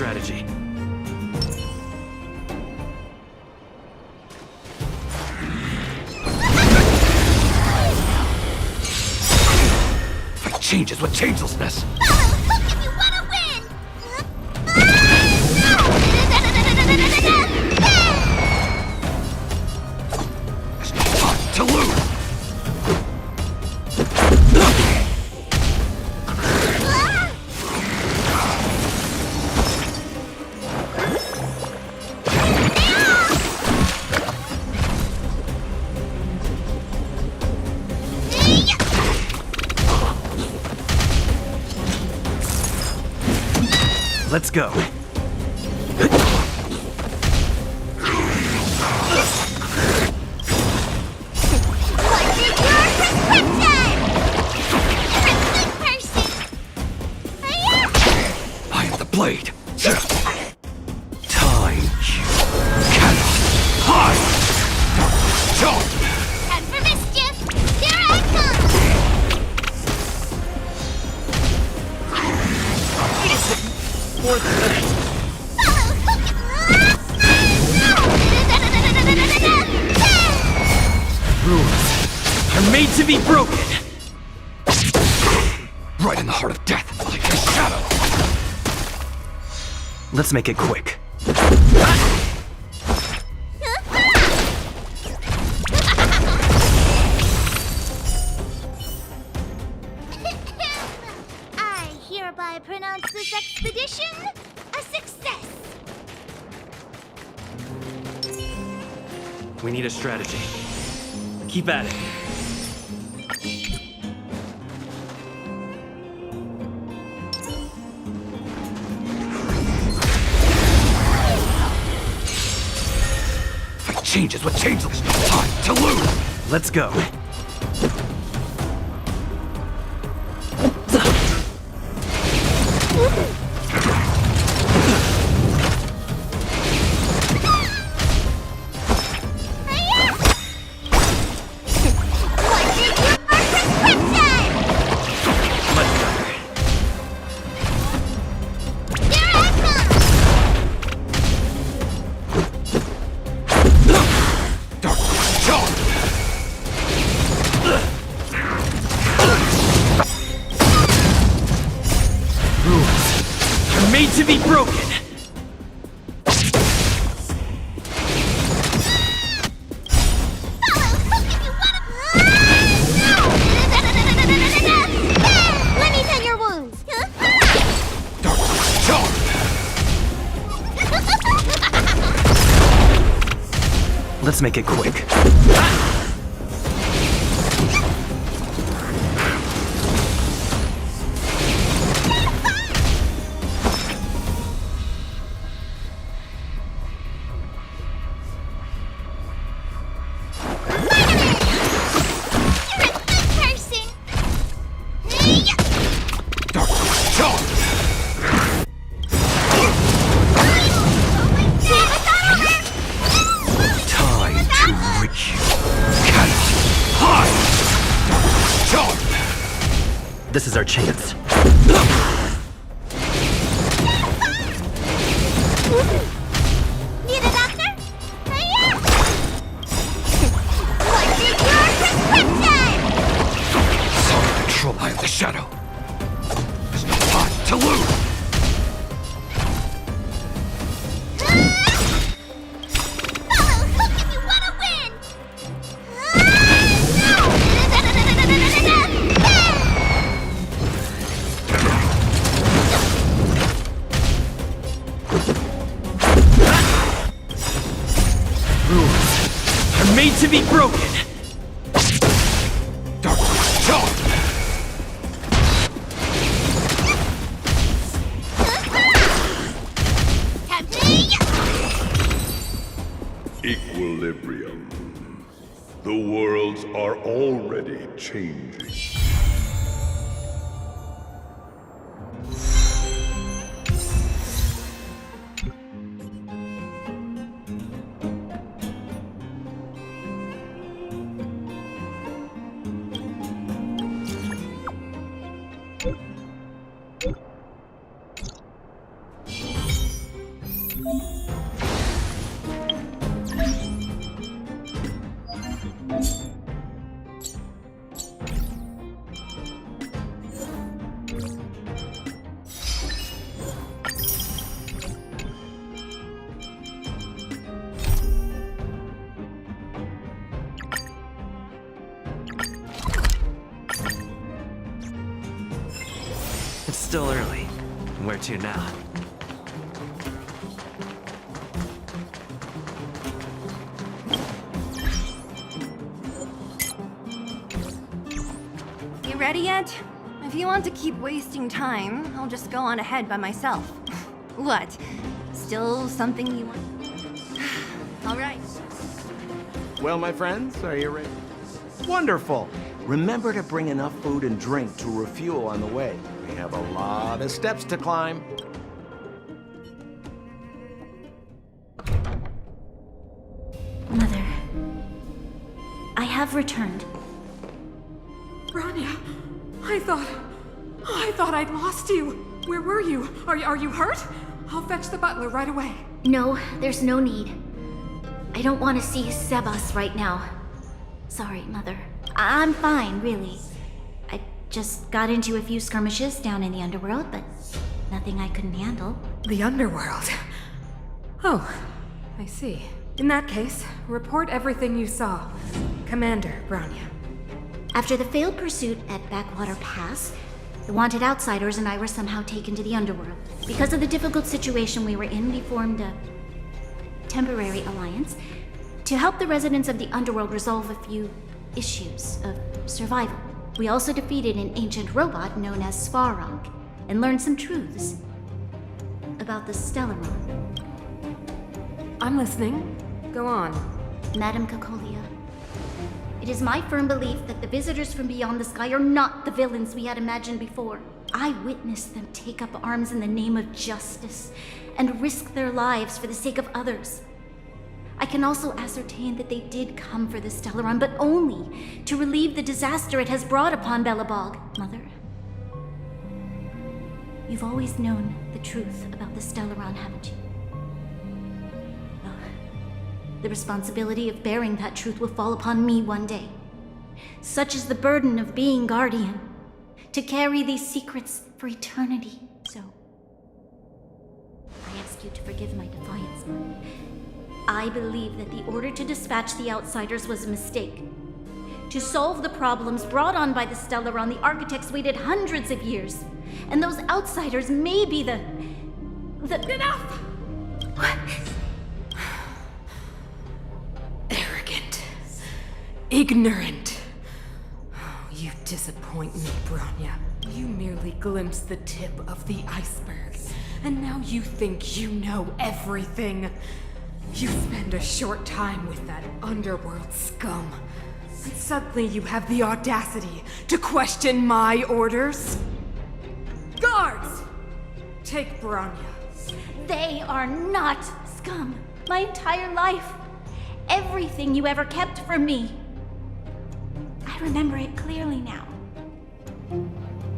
strategy. Fight changes with changelessness. If you wanna win! There's no time to lose. Let's go. I am the blade. Time you cannot hide. Jump. Time for mischief! Here I come! More than that. Rules are made to be broken. Right in the heart of death, like a shadow. Let's make it quick. I hereby pronounce this expedition a success! We need a strategy. Keep at it. Fight changes with changeless. No time to lose. Let's go. Made to be broken. Let me tend your wounds. Let's make it quick. This is our chance. Need a doctor? What's in your prescription? Solid control. I am the shadow. There's no time to lose. If you wanna win! Rules are made to be broken. Equilibrium. The worlds are already changing. still early. Where to now? You ready yet? If you want to keep wasting time, I'll just go on ahead by myself. What? Still something you want? All right. Well, my friends, are you ready? Wonderful! Remember to bring enough food and drink to refuel on the way. We have a lot of steps to climb. Mother, I have returned. Branya, I thought I'd lost you. Where were you? Are you hurt? I'll fetch the butler right away. No, there's no need. I don't want to see Sebas right now. Sorry, Mother. I'm fine, really. I just got into a few skirmishes down in the underworld, but nothing I couldn't handle. The underworld. Oh, I see. In that case, report everything you saw. Commander Branya. After the failed pursuit at Backwater Pass, the wanted outsiders and I were somehow taken to the underworld. Because of the difficult situation we were in, we formed a temporary alliance to help the residents of the underworld resolve a few issues of survival. We also defeated an ancient robot known as Svarog and learned some truths about the Stellaron. I'm listening. Go on. Madam Cacolia, it is my firm belief that the visitors from beyond the sky are not the villains we had imagined before. I witnessed them take up arms in the name of justice and risk their lives for the sake of others. I can also ascertain that they did come for the Stellaron, but only to relieve the disaster it has brought upon Belobog. Mother, you've always known the truth about the Stellaron, haven't you? Well, the responsibility of bearing that truth will fall upon me one day. Such is the burden of being guardian, to carry these secrets for eternity. So, I ask you to forgive my defiance, Mother. I believe that the order to dispatch the outsiders was a mistake. To solve the problems brought on by the Stellaron, the architects waited hundreds of years. And those outsiders may be the... Enough! What? Arrogant. Ignorant. Oh, you disappoint me, Branya. You merely glimpsed the tip of the iceberg. And now you think you know everything. You spend a short time with that underworld scum, and suddenly you have the audacity to question my orders? Guards! Take Branya. They are not scum. My entire life. Everything you ever kept from me. I remember it clearly now.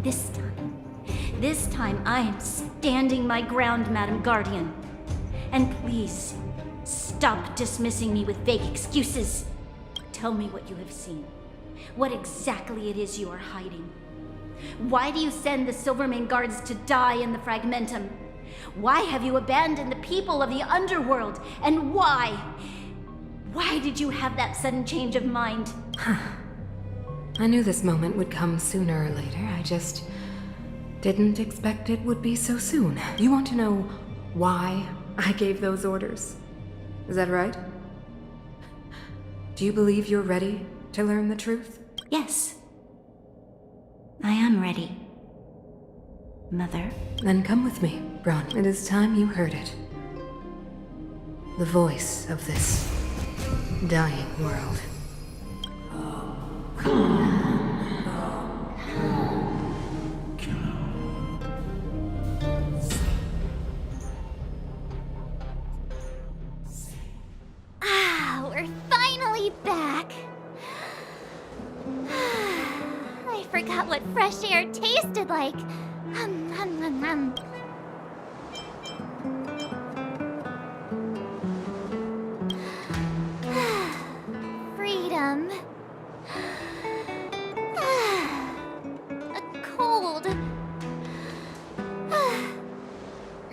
This time I am standing my ground, Madam Guardian. And please, stop dismissing me with vague excuses. Tell me what you have seen. What exactly it is you are hiding. Why do you send the Silvermane guards to die in the Fragmentum? Why have you abandoned the people of the underworld? And why? Why did you have that sudden change of mind? I knew this moment would come sooner or later. I just didn't expect it would be so soon. You want to know why I gave those orders? Is that right? Do you believe you're ready to learn the truth? Yes. I am ready. Mother. Then come with me, Bron. It is time you heard it. The voice of this dying world. We're finally back. I forgot what fresh air tasted like. Freedom. A cold.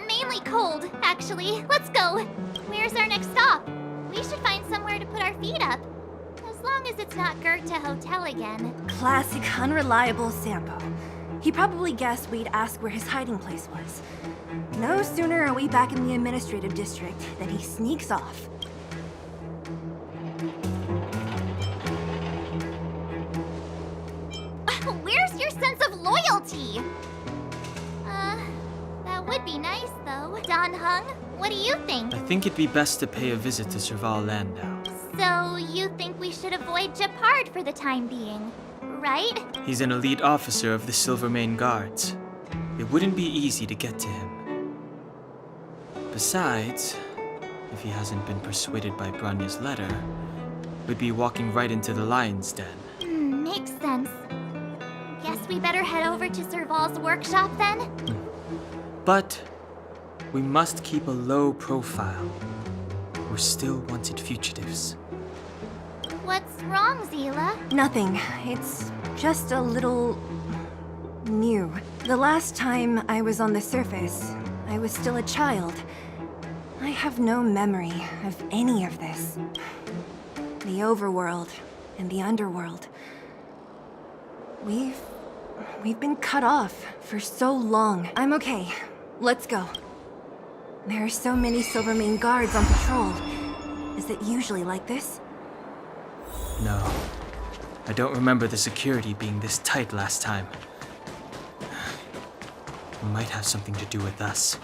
Mainly cold, actually. Let's go. Where's our next stop? We should find somewhere to put our feet up. As long as it's not Goethe Hotel again. Classic unreliable Sampo. He probably guessed we'd ask where his hiding place was. No sooner are we back in the administrative district than he sneaks off. Where's your sense of loyalty? That would be nice, though. Don Hung, what do you think? I think it'd be best to pay a visit to Serval Landau. So, you think we should avoid Gepard for the time being, right? He's an elite officer of the Silvermane Guards. It wouldn't be easy to get to him. Besides, if he hasn't been persuaded by Branya's letter, we'd be walking right into the lion's den. Makes sense. Guess we better head over to Serval's workshop then? But we must keep a low profile. We're still wanted fugitives. What's wrong, Zila? Nothing. It's just a little... new. The last time I was on the surface, I was still a child. I have no memory of any of this. The overworld and the underworld. We've been cut off for so long. I'm okay. Let's go. There are so many Silvermane guards on patrol. Is it usually like this? No. I don't remember the security being this tight last time. It might have something to do with us.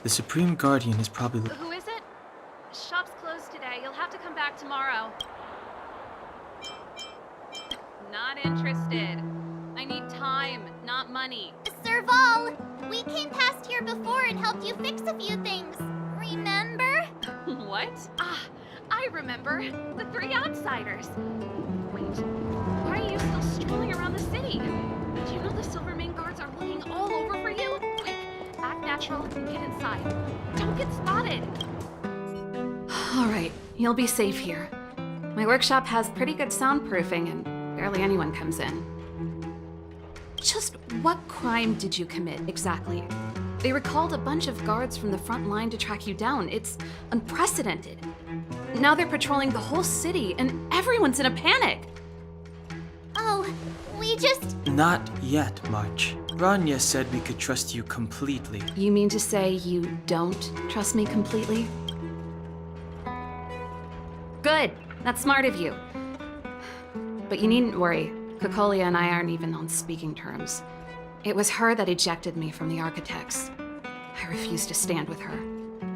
The Supreme Guardian is probably... Who is it? Shop's closed today. You'll have to come back tomorrow. Not interested. I need time, not money. Serval! We came past here before and helped you fix a few things. Remember? What? Ah, I remember. The three outsiders. Wait, why are you still strolling around the city? Do you know the Silvermane guards are looking all over for you? Quick, act natural and get inside. Don't get spotted. All right, you'll be safe here. My workshop has pretty good soundproofing and barely anyone comes in. Just what crime did you commit, exactly? They recalled a bunch of guards from the front line to track you down. It's unprecedented. Now they're patrolling the whole city, and everyone's in a panic. Oh, we just... Not yet, March. Branya said we could trust you completely. You mean to say you don't trust me completely? Good. That's smart of you. But you needn't worry. Kokolia and I aren't even on speaking terms. It was her that ejected me from the Architects. I refused to stand with her.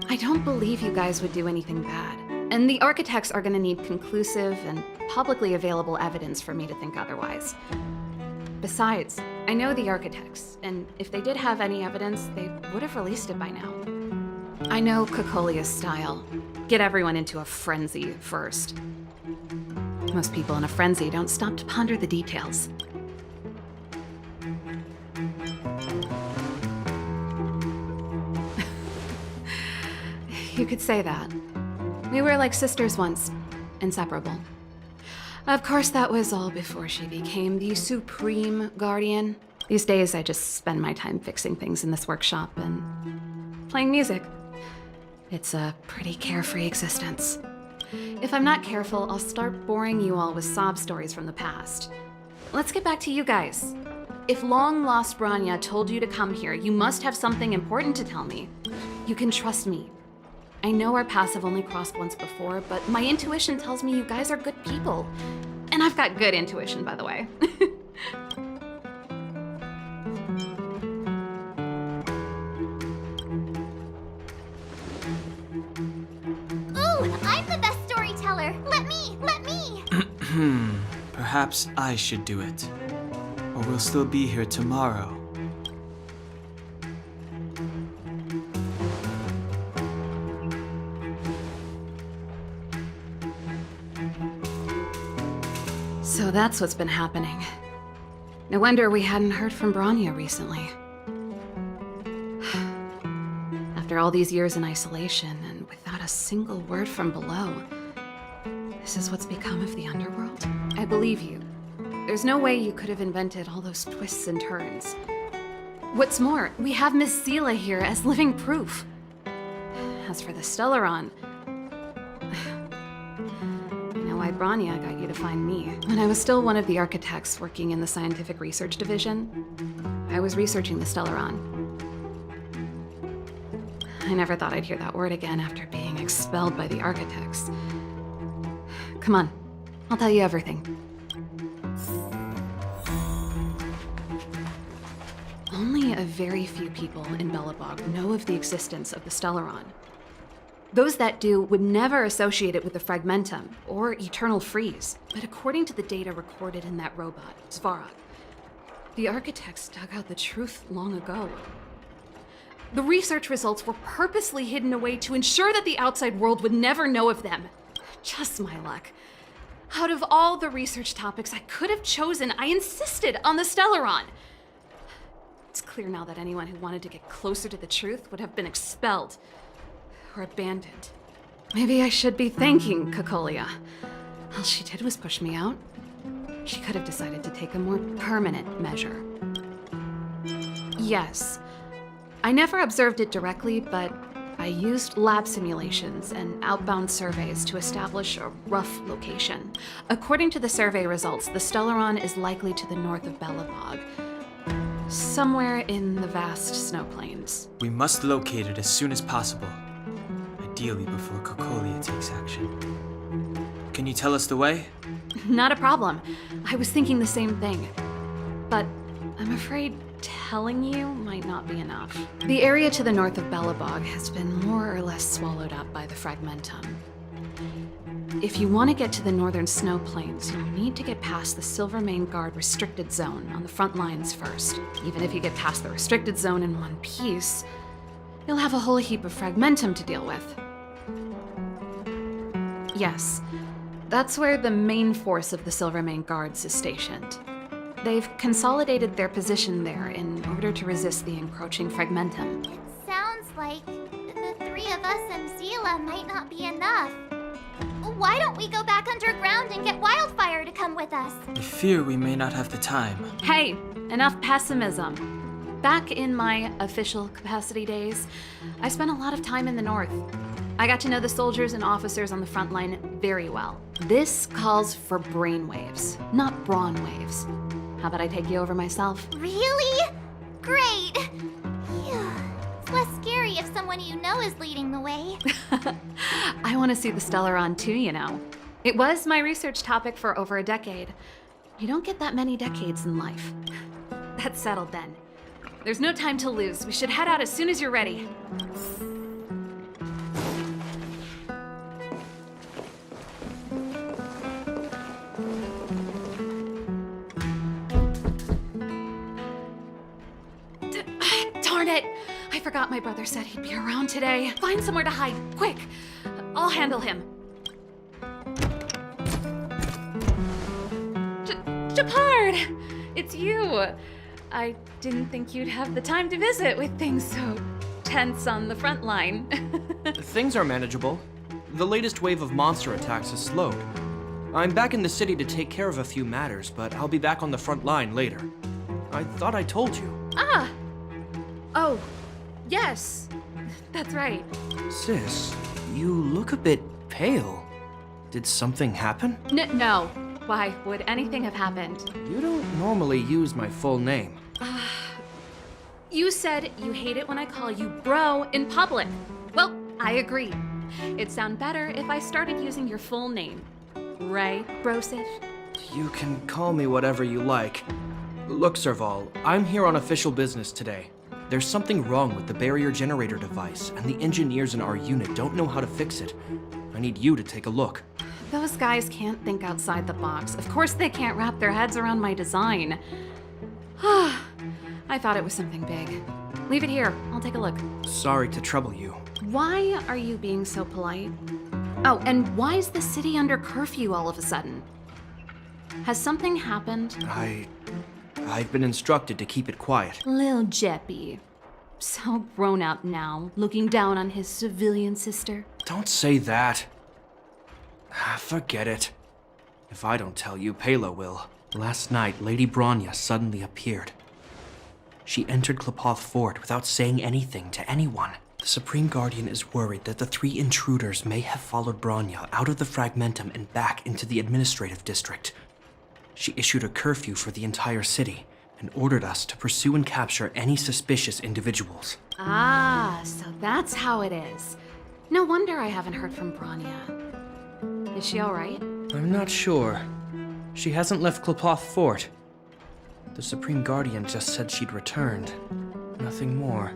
I don't believe you guys would do anything bad. And the Architects are gonna need conclusive and publicly available evidence for me to think otherwise. Besides, I know the Architects, and if they did have any evidence, they would have released it by now. I know Kokolia's style. Get everyone into a frenzy first. Most people in a frenzy don't stop to ponder the details. You could say that. We were like sisters once, inseparable. Of course, that was all before she became the Supreme Guardian. These days, I just spend my time fixing things in this workshop and playing music. It's a pretty carefree existence. If I'm not careful, I'll start boring you all with sob stories from the past. Let's get back to you guys. If long-lost Branya told you to come here, you must have something important to tell me. You can trust me. I know our paths have only crossed once before, but my intuition tells me you guys are good people. And I've got good intuition, by the way. Ooh, I'm the best storyteller. Let me. Perhaps I should do it. Or we'll still be here tomorrow. So that's what's been happening. No wonder we hadn't heard from Branya recently. After all these years in isolation and without a single word from below, this is what's become of the underworld? I believe you. There's no way you could have invented all those twists and turns. What's more, we have Miss Zila here as living proof. As for the Stellaron, I know I why Branya got you to find me. When I was still one of the architects working in the scientific research division, I was researching the Stellaron. I never thought I'd hear that word again after being expelled by the architects. Come on, I'll tell you everything. Only a very few people in Belobog know of the existence of the Stellaron. Those that do would never associate it with the Fragmentum or Eternal Freeze. But according to the data recorded in that robot, Svarog, the architects dug out the truth long ago. The research results were purposely hidden away to ensure that the outside world would never know of them. Just my luck. Out of all the research topics I could have chosen, I insisted on the Stellaron. It's clear now that anyone who wanted to get closer to the truth would have been expelled or abandoned. Maybe I should be thanking Cocolia. All she did was push me out. She could have decided to take a more permanent measure. Yes, I never observed it directly, but I used lab simulations and outbound surveys to establish a rough location. According to the survey results, the Stellaron is likely to the north of Belobog, somewhere in the vast snow plains. We must locate it as soon as possible. Ideally before Cocolia takes action. Can you tell us the way? Not a problem. I was thinking the same thing. But I'm afraid telling you might not be enough. The area to the north of Belobog has been more or less swallowed up by the Fragmentum. If you want to get to the northern snow plains, you need to get past the Silvermane Guard restricted zone on the front lines first. Even if you get past the restricted zone in one piece, you'll have a whole heap of Fragmentum to deal with. Yes, that's where the main force of the Silvermane Guards is stationed. They've consolidated their position there in order to resist the encroaching Fragmentum. It sounds like the three of us and Zila might not be enough. Why don't we go back underground and get Wildfire to come with us? I fear we may not have the time. Hey, enough pessimism. Back in my official capacity days, I spent a lot of time in the north. I got to know the soldiers and officers on the front line very well. This calls for brainwaves, not brawn waves. How about I take you over myself? Really? Great! Phew. It's less scary if someone you know is leading the way. I want to see the Stellaron too, you know. It was my research topic for over a decade. You don't get that many decades in life. That's settled then. There's no time to lose. We should head out as soon as you're ready. Darn it! I forgot my brother said he'd be around today. Find somewhere to hide, quick! I'll handle him. Japard! It's you! I didn't think you'd have the time to visit with things so tense on the front line. Things are manageable. The latest wave of monster attacks has slowed. I'm back in the city to take care of a few matters, but I'll be back on the front line later. I thought I told you. Ah! Oh, yes. That's right. Sis, you look a bit pale. Did something happen? No. Why would anything have happened? You don't normally use my full name. You said you hate it when I call you bro in public. Well, I agree. It'd sound better if I started using your full name. Right, Brosif? You can call me whatever you like. Look, Serval, I'm here on official business today. There's something wrong with the barrier generator device, and the engineers in our unit don't know how to fix it. I need you to take a look. Those guys can't think outside the box. Of course they can't wrap their heads around my design. I thought it was something big. Leave it here. I'll take a look. Sorry to trouble you. Why are you being so polite? Oh, and why is the city under curfew all of a sudden? Has something happened? I've been instructed to keep it quiet. Lil Jeppy. So grown up now, looking down on his civilian sister. Don't say that. Forget it. If I don't tell you, Pela will. Last night, Lady Branya suddenly appeared. She entered Klapoth Fort without saying anything to anyone. The Supreme Guardian is worried that the 3 intruders may have followed Bronya out of the Fragmentum and back into the administrative district. She issued a curfew for the entire city and ordered us to pursue and capture any suspicious individuals. Ah, so that's how it is. No wonder I haven't heard from Bronya. Is she all right? I'm not sure. She hasn't left Klopoth Fort. The Supreme Guardian just said she'd returned. Nothing more.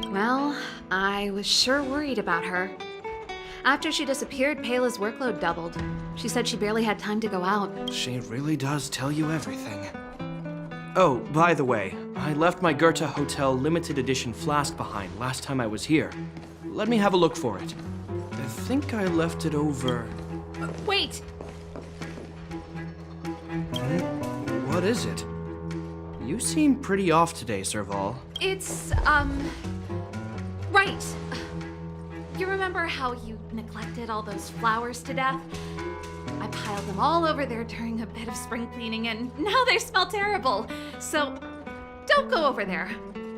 Well, I was sure worried about her. After she disappeared, Pela's workload doubled. She said she barely had time to go out. She really does tell you everything. Oh, by the way, I left my Goethe Hotel limited edition flask behind last time I was here. Let me have a look for it. I think I left it over... Wait! What is it? You seem pretty off today, Serval. It's, right. You remember how you neglected all those flowers to death? I piled them all over there during a bit of spring cleaning, and now they smell terrible. So, don't go over there.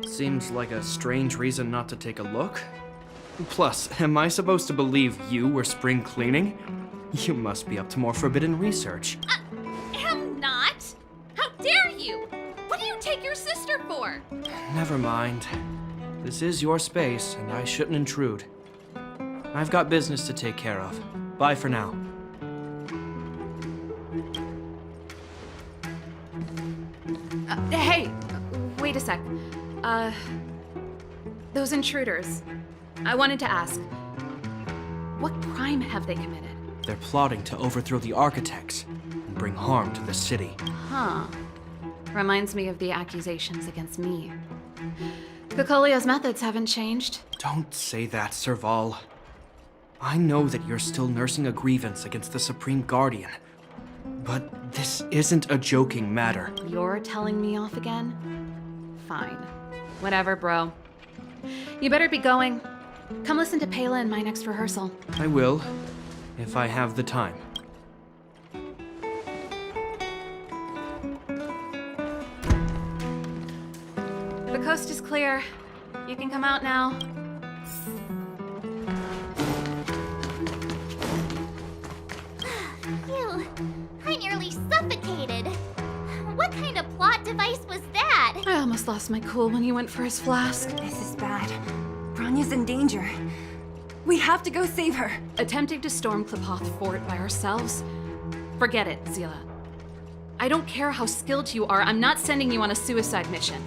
Seems like a strange reason not to take a look. Plus, am I supposed to believe you were spring cleaning? You must be up to more forbidden research. Am not. How dare you? What do you take your sister for? Never mind. This is your space, and I shouldn't intrude. I've got business to take care of. Bye for now. Hey, wait a sec. Those intruders. I wanted to ask, what crime have they committed? They're plotting to overthrow the architects and bring harm to the city. Huh. Reminds me of the accusations against me. Kokolia's methods haven't changed. Don't say that, Serval. I know that you're still nursing a grievance against the Supreme Guardian, but this isn't a joking matter. You're telling me off again? Fine. Whatever, bro. You better be going. Come listen to Pela in my next rehearsal. I will, if I have the time. The coast is clear. You can come out now. Phew, I nearly suffocated. What kind of plot device was that? I almost lost my cool when he went for his flask. This is bad. Bronya's in danger. We have to go save her. Attempting to storm Klopoth Fort by ourselves? Forget it, Zila. I don't care how skilled you are, I'm not sending you on a suicide mission.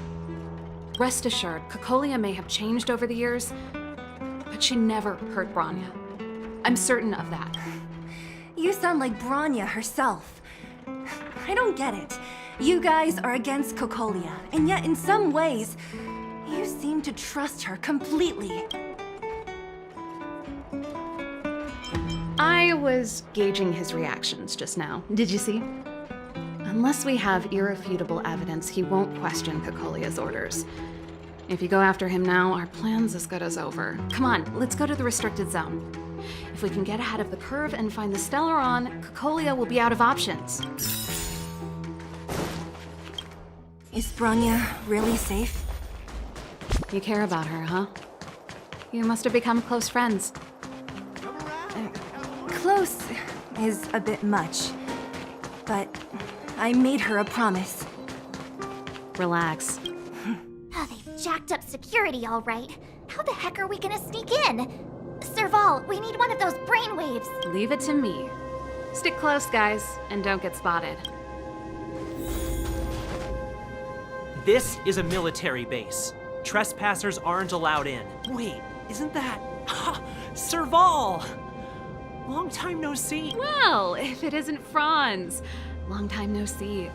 Rest assured, Kokolia may have changed over the years, but she never hurt Bronya. I'm certain of that. You sound like Bronya herself. I don't get it. You guys are against Kokolia, and yet in some ways, you seem to trust her completely. I was gauging his reactions just now. Did you see? Unless we have irrefutable evidence, he won't question Kokolia's orders. If you go after him now, our plan's as good as over. Come on, let's go to the restricted zone. If we can get ahead of the curve and find the Stellaron, Kokolia will be out of options. Is Bronya really safe? You care about her, huh? You must have become close friends. Close is a bit much, but I made her a promise. Relax. Oh, they've jacked up security, all right. How the heck are we gonna sneak in? Serval, we need one of those brainwaves. Leave it to me. Stick close, guys, and don't get spotted. This is a military base. Trespassers aren't allowed in. Wait, isn't that... Serval! Long time no see. Well, if it isn't Franz. Long time no see.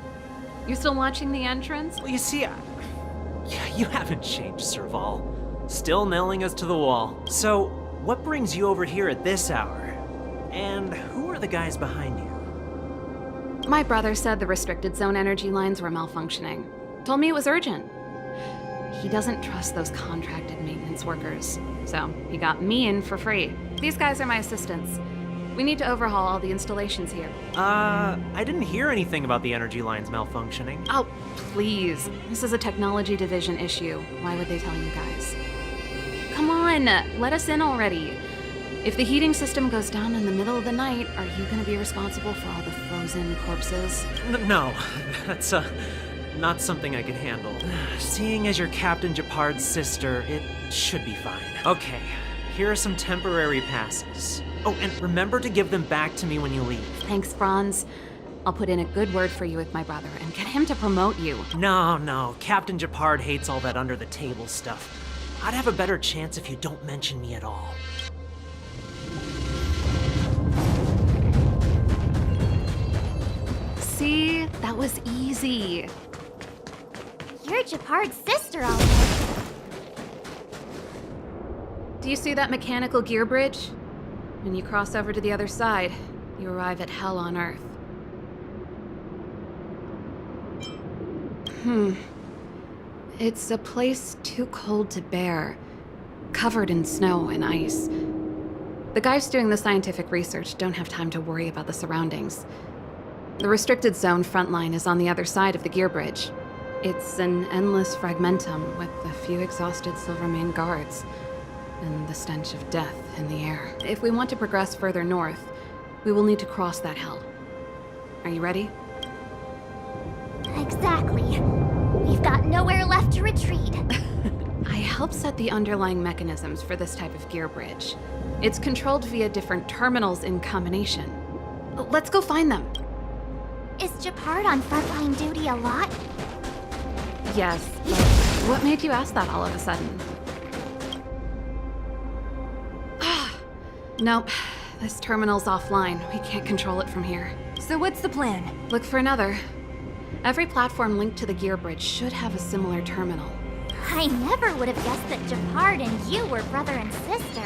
You still watching the entrance? Well, you see, you haven't changed, Serval. Still nailing us to the wall. So, what brings you over here at this hour? And who are the guys behind you? My brother said the restricted zone energy lines were malfunctioning. Told me it was urgent. He doesn't trust those contracted maintenance workers, so he got me in for free. These guys are my assistants. We need to overhaul all the installations here. I didn't hear anything about the energy lines malfunctioning. Oh, please. This is a technology division issue. Why would they tell you guys? come on, let us in already. If the heating system goes down in the middle of the night, are you gonna be responsible for all the frozen corpses? No, that's not something I can handle. Seeing as you're Captain Japard's sister, it should be fine. Okay, here are some temporary passes. Oh, and remember to give them back to me when you leave. Thanks, Franz. I'll put in a good word for you with my brother and get him to promote you. No, Captain Japard hates all that under-the-table stuff. I'd have a better chance if you don't mention me at all. See? That was easy. You're Japard's sister, all right. Do you see that mechanical gear bridge? When you cross over to the other side, you arrive at Hell on Earth. It's a place too cold to bear, covered in snow and ice. The guys doing the scientific research don't have time to worry about the surroundings. The restricted zone frontline is on the other side of the gear bridge. It's an endless fragmentum with a few exhausted Silvermane guards, and the stench of death in the air. If we want to progress further north, we will need to cross that hell. Are you ready? Exactly. We've got nowhere left to retreat. I helped set the underlying mechanisms for this type of gear bridge. It's controlled via different terminals in combination. Let's go find them. Is Japard on frontline duty a lot? Yes, but what made you ask that all of a sudden? Nope. This terminal's offline. We can't control it from here. So what's the plan? Look for another. Every platform linked to the gear bridge should have a similar terminal. I never would have guessed that Japard and you were brother and sister.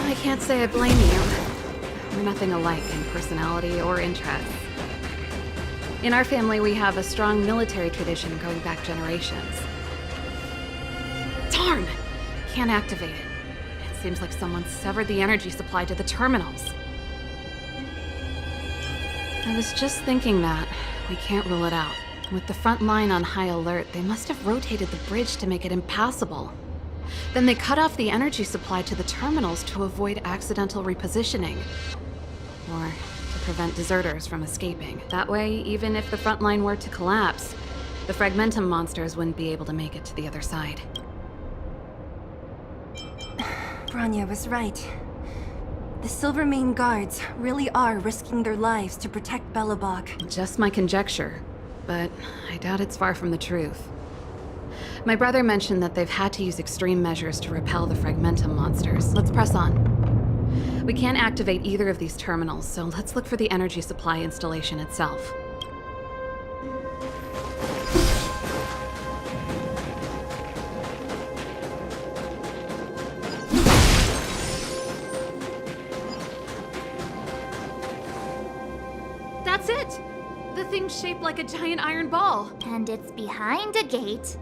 I can't say I blame you. We're nothing alike in personality or interests. In our family, we have a strong military tradition going back generations. Darn! Can't activate it. It seems like someone severed the energy supply to the terminals. I was just thinking that. We can't rule it out. With the front line on high alert, they must have rotated the bridge to make it impassable. Then they cut off the energy supply to the terminals to avoid accidental repositioning. Or to prevent deserters from escaping. That way, even if the front line were to collapse, the Fragmentum monsters wouldn't be able to make it to the other side. Bronya was right. The Silvermane guards really are risking their lives to protect Belobog. Just my conjecture, but I doubt it's far from the truth. My brother mentioned that they've had to use extreme measures to repel the Fragmentum monsters. Let's press on. We can't activate either of these terminals, so let's look for the energy supply installation itself. That's it! The thing's shaped like a giant iron ball. And it's behind a gate.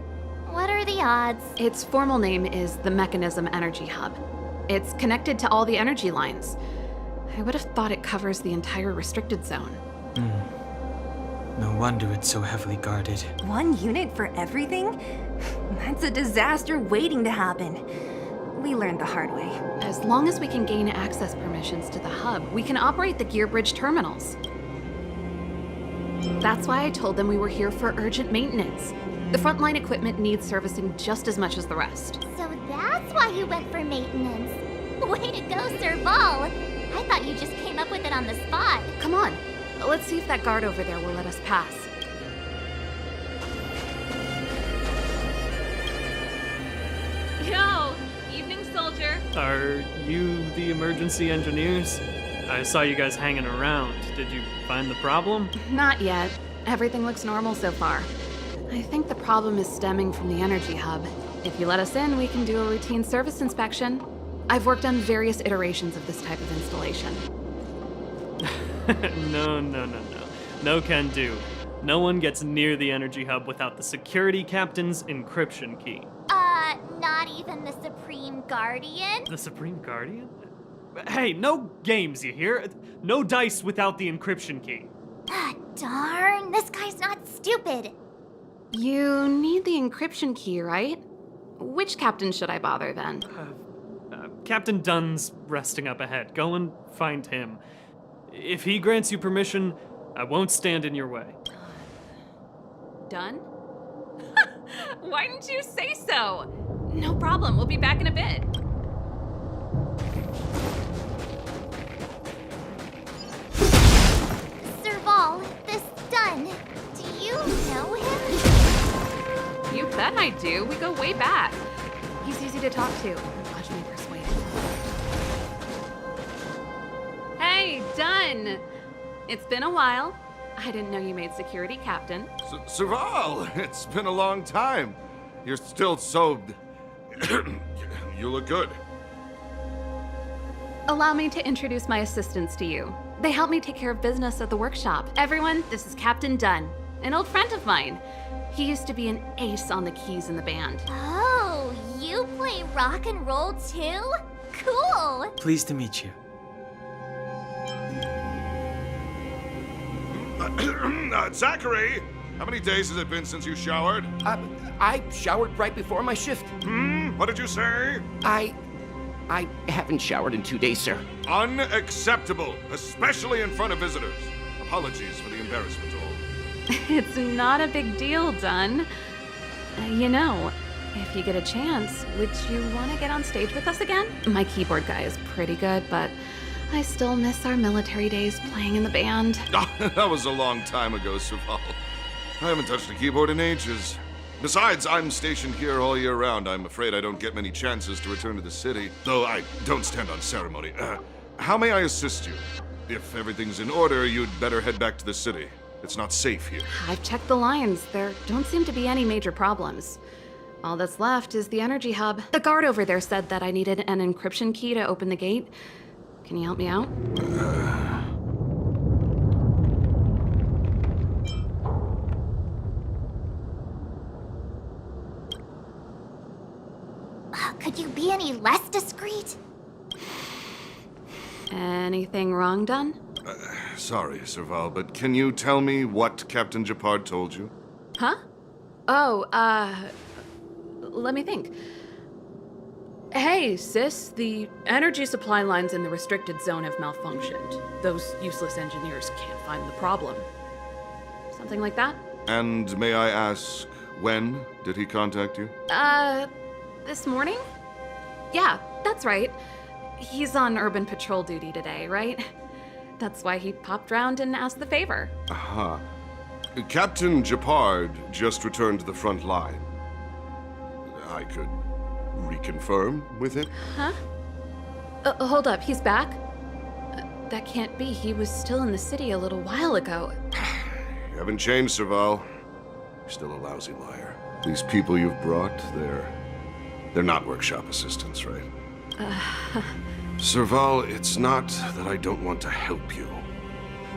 What are the odds? Its formal name is the Mechanism Energy Hub. It's connected to all the energy lines. I would have thought it covers the entire restricted zone. No wonder it's so heavily guarded. One unit for everything? That's a disaster waiting to happen. We learned the hard way. As long as we can gain access permissions to the hub, we can operate the gear bridge terminals. That's why I told them we were here for urgent maintenance. The frontline equipment needs servicing just as much as the rest. So that's why you went for maintenance. Way to go, Serval! I thought you just came up with it on the spot. Come on, let's see if that guard over there will let us pass. Yo! Evening, soldier. Are you the emergency engineers? I saw you guys hanging around. Did you find the problem? Not yet. Everything looks normal so far. I think the problem is stemming from the energy hub. If you let us in, we can do a routine service inspection. I've worked on various iterations of this type of installation. No. No can do. No one gets near the energy hub without the security captain's encryption key. Not even the Supreme Guardian? The Supreme Guardian? Hey, no games, you hear? No dice without the encryption key. Darn, this guy's not stupid. You need the encryption key, right? Which captain should I bother then? Captain Dunn's resting up ahead. Go and find him. If he grants you permission, I won't stand in your way. Dunn? Why didn't you say so? No problem, we'll be back in a bit. Serval, this Dunn, do you know him? You bet I do. We go way back. He's easy to talk to. Watch me persuade him. Hey, Dunn! It's been a while. I didn't know you made security captain. Serval, it's been a long time. You're still so... You look good. Allow me to introduce my assistants to you. They help me take care of business at the workshop. Everyone, this is Captain Dunn, an old friend of mine. He used to be an ace on the keys in the band. Oh, you play rock and roll too? Cool! Pleased to meet you. Zachary, how many days has it been since you showered? I showered right before my shift. What did you say? I haven't showered in 2 days, sir. Unacceptable, especially in front of visitors. Apologies for the embarrassment, all. It's not a big deal, Dunn. You know, if you get a chance, would you want to get on stage with us again? My keyboard guy is pretty good, but I still miss our military days playing in the band. That was a long time ago, Serval. I haven't touched a keyboard in ages. Besides, I'm stationed here all year round. I'm afraid I don't get many chances to return to the city, though I don't stand on ceremony. How may I assist you? If everything's in order, you'd better head back to the city. It's not safe here. I've checked the lines. There don't seem to be any major problems. All that's left is the energy hub. The guard over there said that I needed an encryption key to open the gate. Can you help me out? Could you be any less discreet? Anything wrong, Dunn? Sorry, Serval, but can you tell me what Captain Japard told you? Huh? Oh, let me think. Hey, sis, the energy supply lines in the restricted zone have malfunctioned. Those useless engineers can't find the problem. Something like that? And may I ask, when did he contact you? This morning? Yeah, that's right. He's on urban patrol duty today, right? That's why he popped round and asked the favor. Aha. Captain Japard just returned to the front line. I could reconfirm with him? Huh? Hold up, he's back? That can't be. He was still in the city a little while ago. You haven't changed, Serval. You're still a lousy liar. These people you've brought, they're not workshop assistants, right? Serval, it's not that I don't want to help you,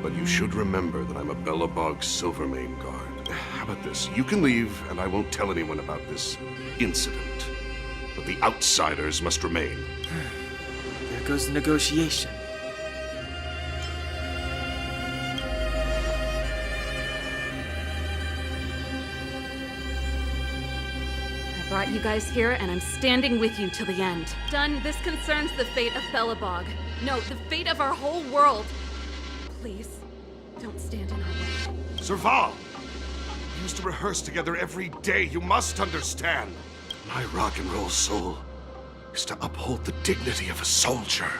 but you should remember that I'm a Belobog Silvermane guard. How about this? You can leave, and I won't tell anyone about this incident. But the outsiders must remain. There goes the negotiation. I brought you guys here, and I'm standing with you till the end. Dunn, this concerns the fate of Belobog. No, the fate of our whole world. Please, don't stand in our way. Serval! We used to rehearse together every day. You must understand. My rock and roll soul is to uphold the dignity of a soldier.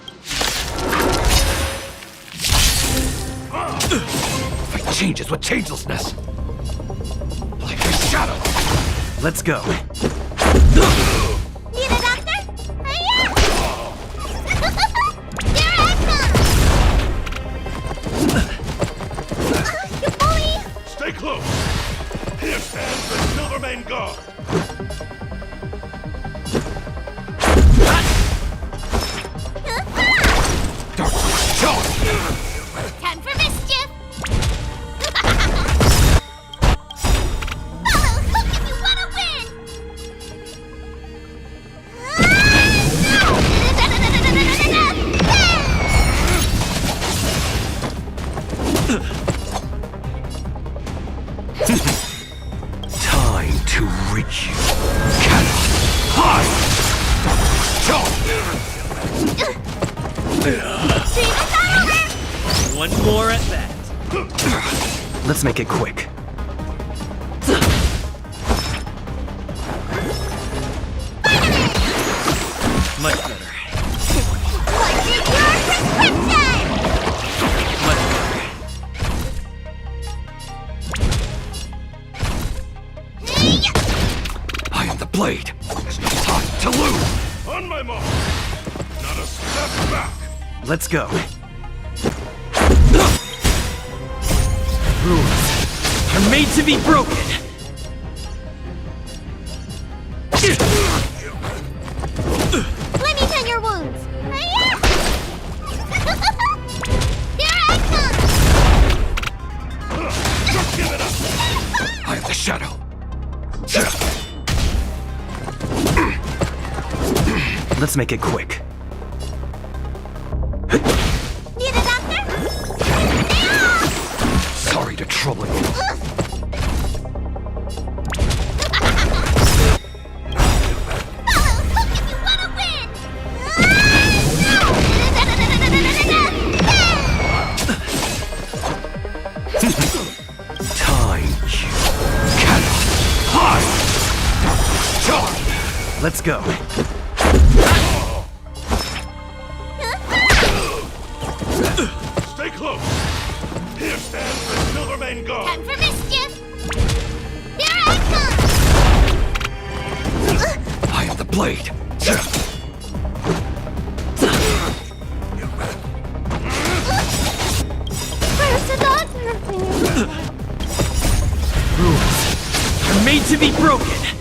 Fight changes with changelessness. Like a shadow. Let's go. Need a doctor? Hiya! Here I come! You bully! Stay close! Here stands the Silvermane Guard! Time for mischief! Who can you wanna win? One more at that. Let's make it quick. Much better. What's your prescription? Much better. I am the blade. There's no time to lose. On my mark. Not a step back. Let's go. Rules are made to be broken. Let me tend your wounds. Here I come. Just give it up. I am the shadow. Let's make it quick. Need a doctor? Sorry to trouble you. Time you cannot hide. Let's go. Stay close. Here stands the Silvermane Guard. Time for mischief. Here I come. I am the blade. Where's the doctor? Rules are made to be broken.